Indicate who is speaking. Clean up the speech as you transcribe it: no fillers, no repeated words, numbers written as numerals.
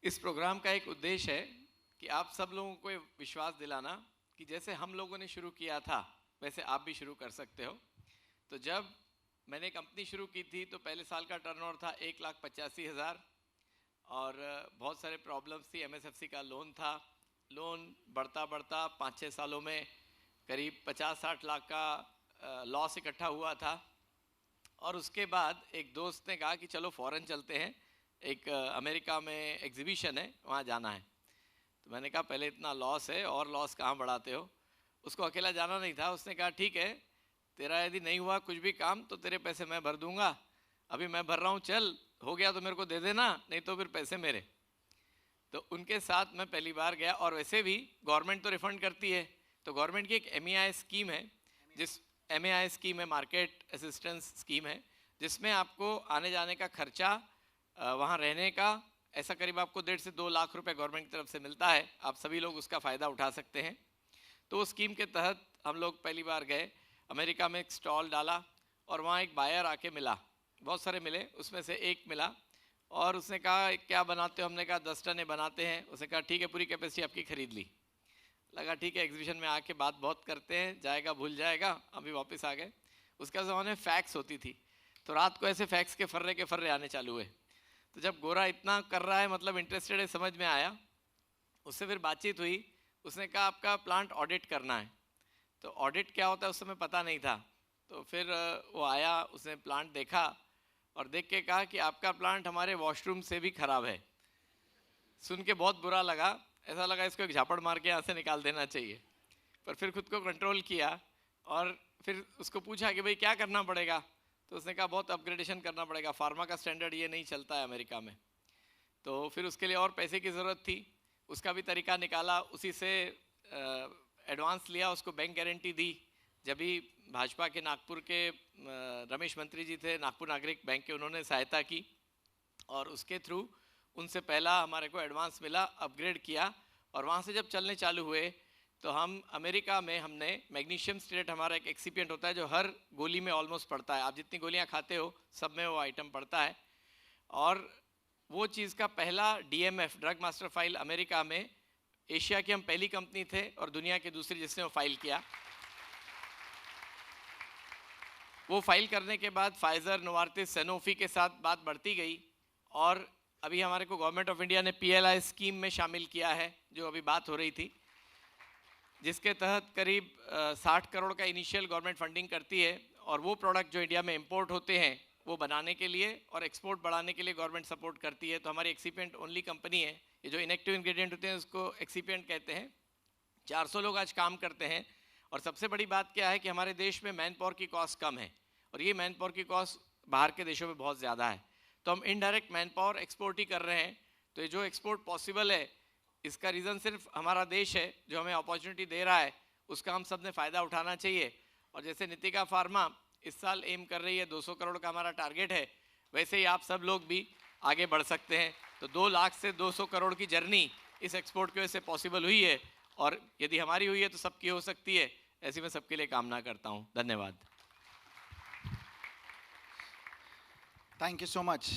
Speaker 1: इस प्रोग्राम का एक उद्देश्य है कि आप सब लोगों को ये विश्वास दिलाना कि जैसे हम लोगों ने शुरू किया था वैसे आप भी शुरू कर सकते हो। तो जब मैंने कंपनी शुरू की थी तो पहले साल का टर्नओवर था 1,85,000 और बहुत सारे प्रॉब्लम्स थी। एमएसएफसी का लोन था, लोन बढ़ता बढ़ता 5-6 सालों में करीब 50-60 लाख का लॉस इकट्ठा हुआ था। और उसके बाद एक दोस्त ने कहा कि चलो फ़ॉरेन चलते हैं, एक अमेरिका में एग्जीबिशन है, वहाँ जाना है। तो मैंने कहा पहले इतना लॉस है और लॉस कहाँ बढ़ाते हो। उसको अकेला जाना नहीं था। उसने कहा ठीक है, तेरा यदि नहीं हुआ कुछ भी काम तो तेरे पैसे मैं भर दूंगा, अभी मैं भर रहा हूँ, चल हो गया तो मेरे को दे देना, नहीं तो फिर पैसे मेरे। तो उनके साथ मैं पहली बार गया। और वैसे भी गवर्नमेंट तो रिफ़ंड करती है, तो गवर्नमेंट की एक MEI स्कीम है, जिस MEI स्कीम है, मार्केट असिस्टेंस स्कीम है, जिसमें आपको आने जाने का खर्चा, वहाँ रहने का, ऐसा करीब आपको 1.5 से 2 लाख रुपए गवर्नमेंट की तरफ से मिलता है। आप सभी लोग उसका फ़ायदा उठा सकते हैं। तो उस स्कीम के तहत हम लोग पहली बार गए, अमेरिका में एक स्टॉल डाला और वहाँ एक बायर आके मिला, बहुत सारे मिले, उसमें से एक मिला और उसने कहा क्या बनाते हो। हमने कहा 10 टन बनाते हैं। उसने कहा ठीक है, पूरी कैपेसिटी आपकी खरीद ली। लगा ठीक है, एग्जीबिशन में आके बात बहुत करते हैं, जाएगा भूल जाएगा। अभी वापस आ गए। उसका ज़माने में फैक्स होती थी, तो रात को ऐसे फैक्स के फर्रे आने चालू हुए। तो जब गोरा इतना कर रहा है, मतलब इंटरेस्टेड है, समझ में आया। उससे फिर बातचीत हुई। उसने कहा आपका प्लांट ऑडिट करना है। तो ऑडिट क्या होता है उस समय पता नहीं था। तो फिर वो आया, उसने प्लांट देखा और देख के कहा कि आपका प्लांट हमारे वॉशरूम से भी ख़राब है। सुन के बहुत बुरा लगा, ऐसा लगा इसको एक झापड़ मार के यहाँ से निकाल देना चाहिए। पर फिर खुद को कंट्रोल किया और फिर उसको पूछा कि भाई क्या करना पड़ेगा। तो उसने कहा बहुत अपग्रेडेशन करना पड़ेगा, फार्मा का स्टैंडर्ड ये नहीं चलता है अमेरिका में। तो फिर उसके लिए और पैसे की ज़रूरत थी, उसका भी तरीका निकाला, उसी से एडवांस लिया, उसको बैंक गारंटी दी। जब भी भाजपा के नागपुर के रमेश मंत्री जी थे, नागपुर नागरिक बैंक के, उन्होंने सहायता की और उसके थ्रू उनसे पहला हमारे को एडवांस मिला, अपग्रेड किया। और वहाँ से जब चलने चालू हुए तो हम अमेरिका में हमने मैग्नीशियम स्टेट, हमारा एक एक्सीपिएंट होता है जो हर गोली में ऑलमोस्ट पड़ता है, आप जितनी गोलियाँ खाते हो सब में वो आइटम पड़ता है। और वो चीज़ का पहला DMF, drug master file, America में, एशिया की हम पहली कंपनी थे और दुनिया की दूसरी जिसने वो फाइल किया। वो फाइल करने के बाद फाइजर, नोवार्टिस, सैनोफी के साथ बात बढ़ती गई और अभी हमारे को गवर्नमेंट ऑफ इंडिया ने PLI स्कीम में शामिल किया है, जो अभी बात हो रही थी, जिसके तहत करीब 60 करोड़ का इनिशियल गवर्नमेंट फंडिंग करती है। और वो प्रोडक्ट जो इंडिया में इंपोर्ट होते हैं वो बनाने के लिए और एक्सपोर्ट बढ़ाने के लिए गवर्नमेंट सपोर्ट करती है। तो हमारी एक्सीपिएंट ओनली कंपनी है। ये जो इनएक्टिव इंग्रेडिएंट होते हैं उसको एक्सीपिएंट कहते हैं। 400 लोग आज काम करते हैं। और सबसे बड़ी बात क्या है कि हमारे देश में मैन पावर की कॉस्ट कम है और ये मैन पावर की कॉस्ट बाहर के देशों में बहुत ज़्यादा है। तो हम इनडायरेक्ट मैन पावर एक्सपोर्ट ही कर रहे हैं। तो ये जो एक्सपोर्ट पॉसिबल है, इसका रीज़न सिर्फ हमारा देश है जो हमें अपॉर्चुनिटी दे रहा है, उसका हम सब ने फ़ायदा उठाना चाहिए। और जैसे नितिका फार्मा इस साल एम कर रही है, 200 करोड़ का हमारा टारगेट है, वैसे ही आप सब लोग भी आगे बढ़ सकते हैं। तो 2 लाख से 200 करोड़ की जर्नी इस एक्सपोर्ट की वजह से पॉसिबल हुई है और यदि हमारी हुई है तो सबकी हो सकती है। ऐसी मैं सबके लिए कामना करता हूँ। धन्यवाद।
Speaker 2: Thank you so much.